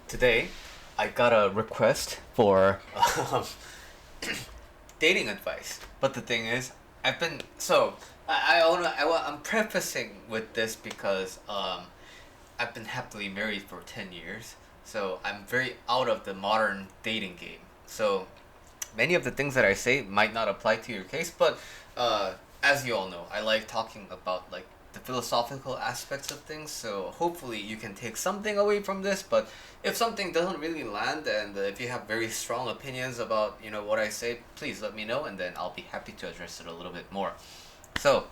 Today, I got a request for dating advice. But the thing is, I've been so I'm prefacing with this because I've been happily married for 10 years. So I'm very out of the modern dating game. So many of the things that I say might not apply to your case, but as you all know, I like talking about like the philosophical aspects of things. So hopefully you can take something away from this. But if something doesn't really land, and if you have very strong opinions about what I say, please let me know, and then I'll be happy to address it a little bit more. So,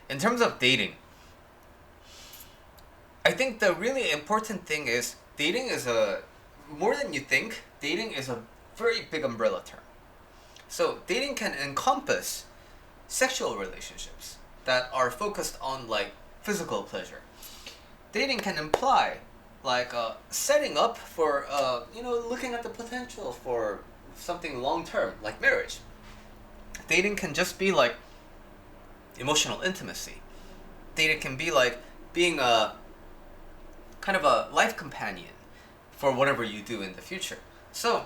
in terms of dating, I think the really important thing is dating is a more than you think. Dating is a very big umbrella term. So dating can encompass sexual relationships that are focused on like physical pleasure. Dating can imply like setting up for looking at the potential for something long term like marriage. Dating can just be like emotional intimacy. Dating can be like being a kind of a life companion for whatever you do in the future. So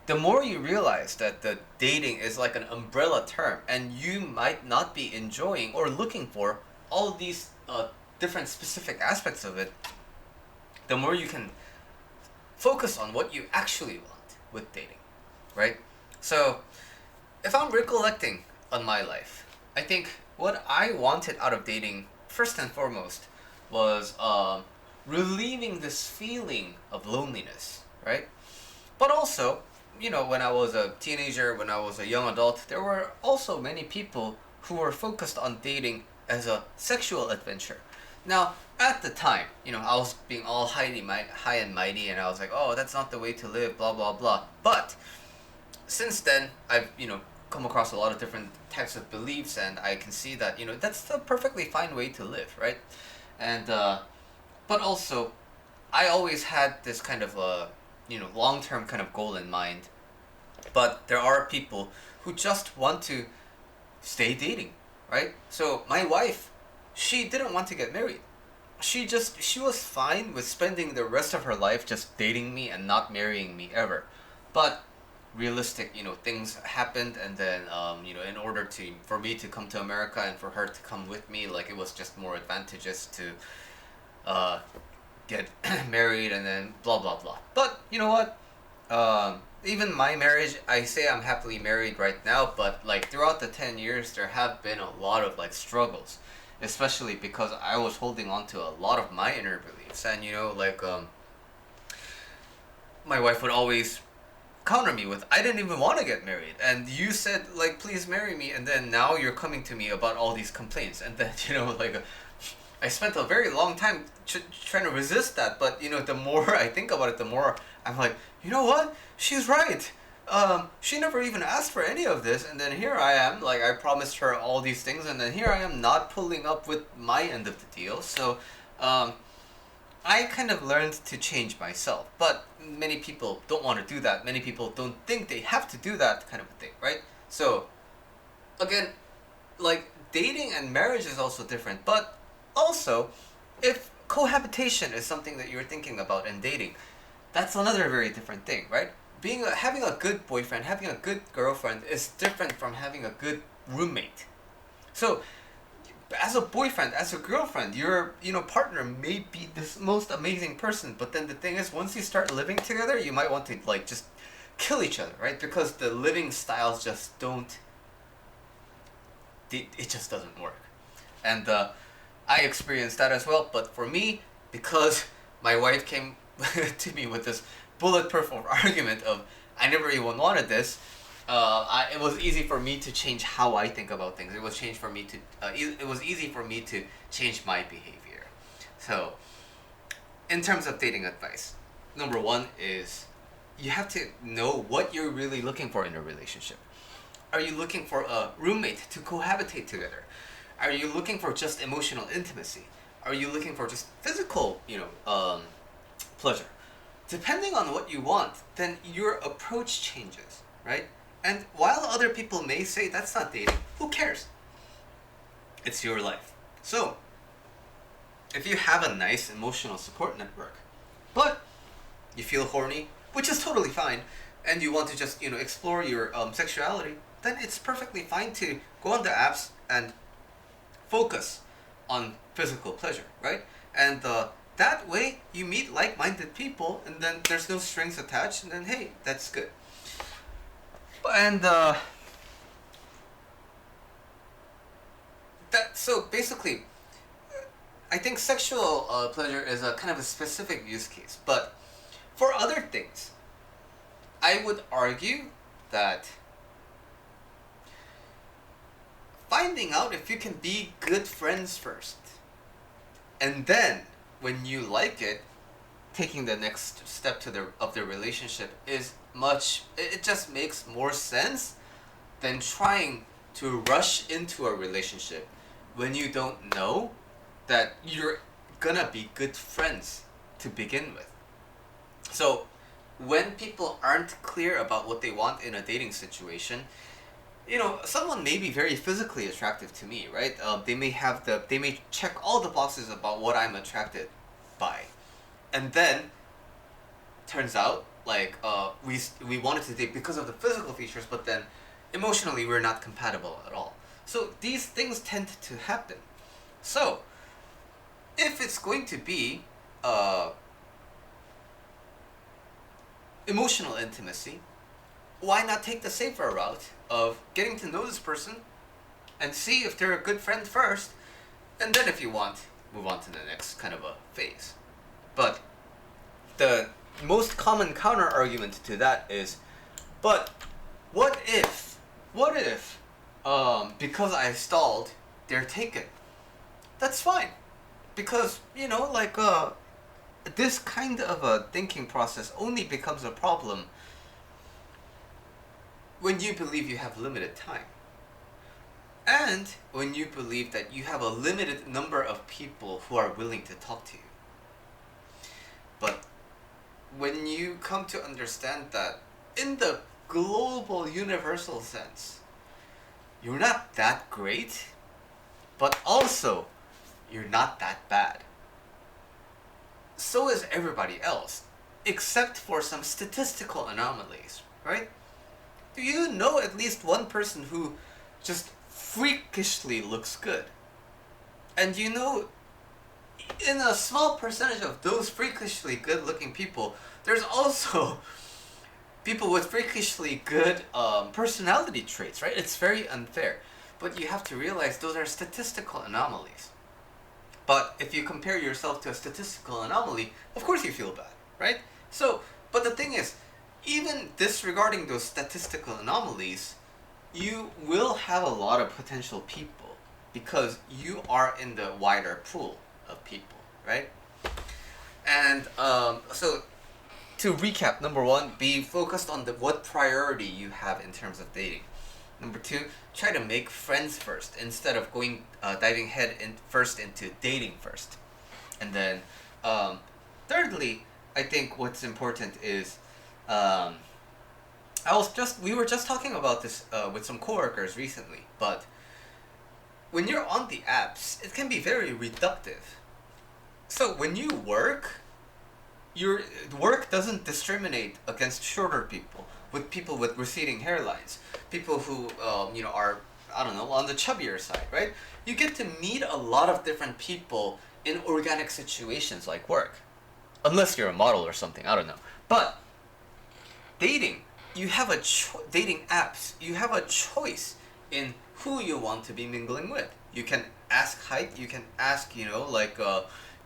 the more you realize that the dating is like an umbrella term and you might not be enjoying or looking for all of these different specific aspects of it, the more you can focus on what you actually want with dating, right? So if I'm recollecting on my life, I think what I wanted out of dating first and foremost was relieving this feeling of loneliness, right? But also, when I was a teenager, when I was a young adult, there were also many people who were focused on dating as a sexual adventure. Now, at the time, I was being all high and mighty, and I was like, oh, that's not the way to live, blah, blah, blah. But since then, I've, come across a lot of different types of beliefs, and I can see that, that's a perfectly fine way to live, right? And, but also, I always had this kind of long-term kind of goal in mind. But there are people who just want to stay dating, right? So my wife, she didn't want to get married. She was fine with spending the rest of her life just dating me and not marrying me ever. But realistic, things happened, and then in order for me to come to America and for her to come with me, like it was just more advantageous to get married and then blah blah blah. But you know what? Even my marriage, I say I'm happily married right now, but like throughout the 10 years, there have been a lot of like struggles, especially because I was holding on to a lot of my inner beliefs, and my wife would always counter me with, I didn't even want to get married, and you said like please marry me, and then now you're coming to me about all these complaints, and then I spent a very long time trying to resist that, but the more I think about it, the more I'm like, you know what? She's right. She never even asked for any of this, and then here I am, like I promised her all these things, and then here I am not pulling up with my end of the deal. So, I kind of learned to change myself, but many people don't want to do that. Many people don't think they have to do that kind of a thing, right? So, again, like dating and marriage is also different, but also, if cohabitation is something that you're thinking about in dating, that's another very different thing, right? Having a good boyfriend, having a good girlfriend is different from having a good roommate. So, as a boyfriend, as a girlfriend, your partner may be this most amazing person, but then the thing is, once you start living together, you might want to like just kill each other, right? Because the living styles just don't. It just doesn't work, and I experienced that as well. But for me, because my wife came to me with this bulletproof argument of I never even wanted this, it was easy for me to change how I think about things. It was it was easy for me to change my behavior. So, in terms of dating advice, number one is you have to know what you're really looking for in a relationship. Are you looking for a roommate to cohabitate together? Are you looking for just emotional intimacy? Are you looking for just physical, pleasure? Depending on what you want, then your approach changes, right? And while other people may say that's not dating, who cares? It's your life. So, if you have a nice emotional support network, but you feel horny, which is totally fine, and you want to just explore your sexuality, then it's perfectly fine to go on the apps and focus on physical pleasure, right? And that way you meet like-minded people, and then there's no strings attached, and then hey, that's good. And so basically, I think sexual pleasure is a kind of a specific use case, but for other things, I would argue that finding out if you can be good friends first, and then when you like it, taking the next step to the relationship is it just makes more sense than trying to rush into a relationship when you don't know that you're gonna be good friends to begin with. So when people aren't clear about what they want in a dating situation, someone may be very physically attractive to me, right? They may check all the boxes about what I'm attracted by, and then turns out we wanted to date because of the physical features, but then emotionally we're not compatible at all. So these things tend to happen. So if it's going to be emotional intimacy, why not take the safer route of getting to know this person and see if they're a good friend first, and then if you want, move on to the next kind of a phase. But the most common counter argument to that is, but what if because I stalled, they're taken? That's fine, because this kind of a thinking process only becomes a problem when you believe you have limited time, and when you believe that you have a limited number of people who are willing to talk to you. But when you come to understand that in the global universal sense, you're not that great, but also you're not that bad. So is everybody else, except for some statistical anomalies, right? Do you know at least one person who just freakishly looks good? And in a small percentage of those freakishly good-looking people, there's also people with freakishly good personality traits, right? It's very unfair. But you have to realize those are statistical anomalies. But if you compare yourself to a statistical anomaly, of course you feel bad, right? So, but the thing is, even disregarding those statistical anomalies, you will have a lot of potential people because you are in the wider pool of people, right? And so to recap, number one, be focused on what priority you have in terms of dating. Number two, try to make friends first instead of diving head first into dating first. And then thirdly, I think what's important is we were just talking about this with some coworkers recently, but when you're on the apps, it can be very reductive. So when you work, your work doesn't discriminate against shorter people, with people with receding hairlines, people who are, I don't know, on the chubbier side, right? You get to meet a lot of different people in organic situations like work, unless you're a model or something, I don't know. But dating, you have dating apps, you have a choice in who you want to be mingling with. You can ask height, you can ask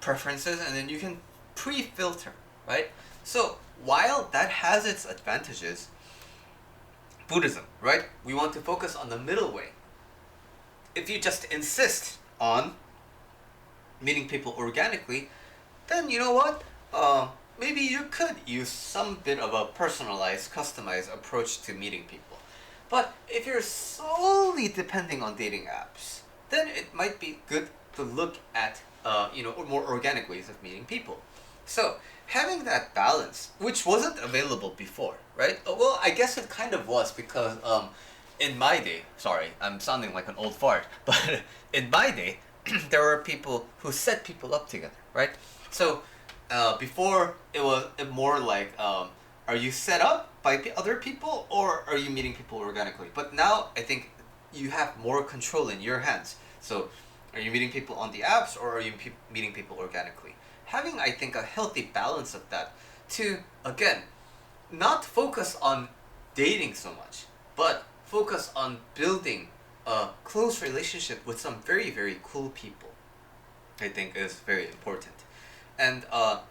preferences, and then you can pre-filter, right? So while that has its advantages, Buddhism, right? We want to focus on the middle way. If you just insist on meeting people organically, then you know what? Maybe you could use some bit of a personalized, customized approach to meeting people. But if you're solely depending on dating apps, then it might be good to look at more organic ways of meeting people. So having that balance, which wasn't available before, right? Well, I guess it kind of was because in my day, sorry, I'm sounding like an old fart, but in my day, there were people who set people up together, right? So before it was more like, are you set up by other people or are you meeting people organically? But now I think you have more control in your hands. So are you meeting people on the apps or are you meeting people organically? Having, I think, a healthy balance of that to, again, not focus on dating so much, but focus on building a close relationship with some very, very cool people, I think is very important. And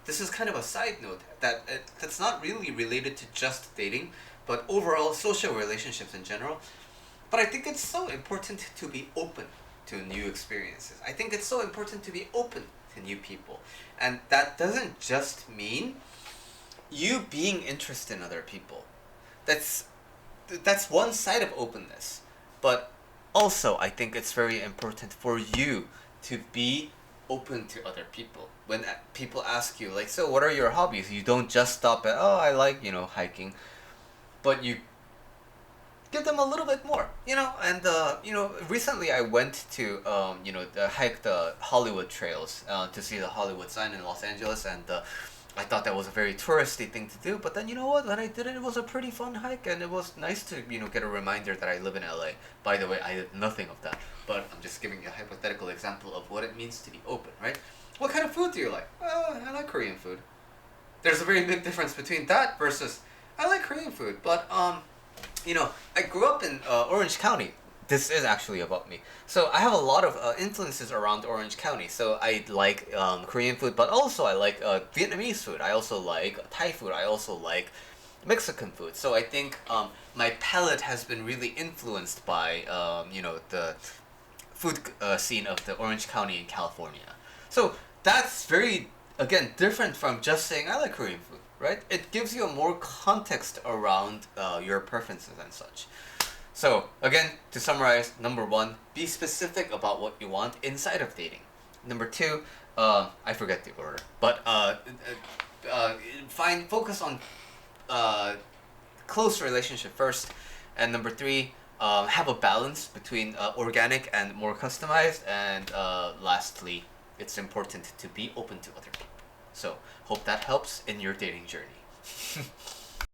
this is kind of a side note that's not really related to just dating, but overall social relationships in general. But I think it's so important to be open to new experiences. I think it's so important to be open to new people. And that doesn't just mean you being interested in other people. That's one side of openness. But also I think it's very important for you to be open to other people. When people ask you like, so what are your hobbies? You don't just stop at, oh, I like, hiking, but you give them a little bit more, and recently I went to hike the Hollywood trails to see the Hollywood sign in Los Angeles, and I thought that was a very touristy thing to do, but then you know what, when I did it, it was a pretty fun hike, and it was nice to get a reminder that I live in LA. By the way, I did nothing of that, but I'm just giving you a hypothetical example of what it means to be open, right? What kind of food do you like? Well, I like Korean food. There's a very big difference between that versus I like Korean food, but I grew up in Orange County. This is actually about me. So I have a lot of influences around Orange County. So I like Korean food, but also I like Vietnamese food. I also like Thai food. I also like Mexican food. So I think my palate has been really influenced by the food scene of the Orange County in California. So that's very, again, different from just saying I like Korean food, right? It gives you a more context around your preferences and such. So again, to summarize, number one, be specific about what you want inside of dating. Number two, I forget the order, but focus on close relationship first, and number three, have a balance between organic and more customized, and lastly, it's important to be open to other people. So hope that helps in your dating journey.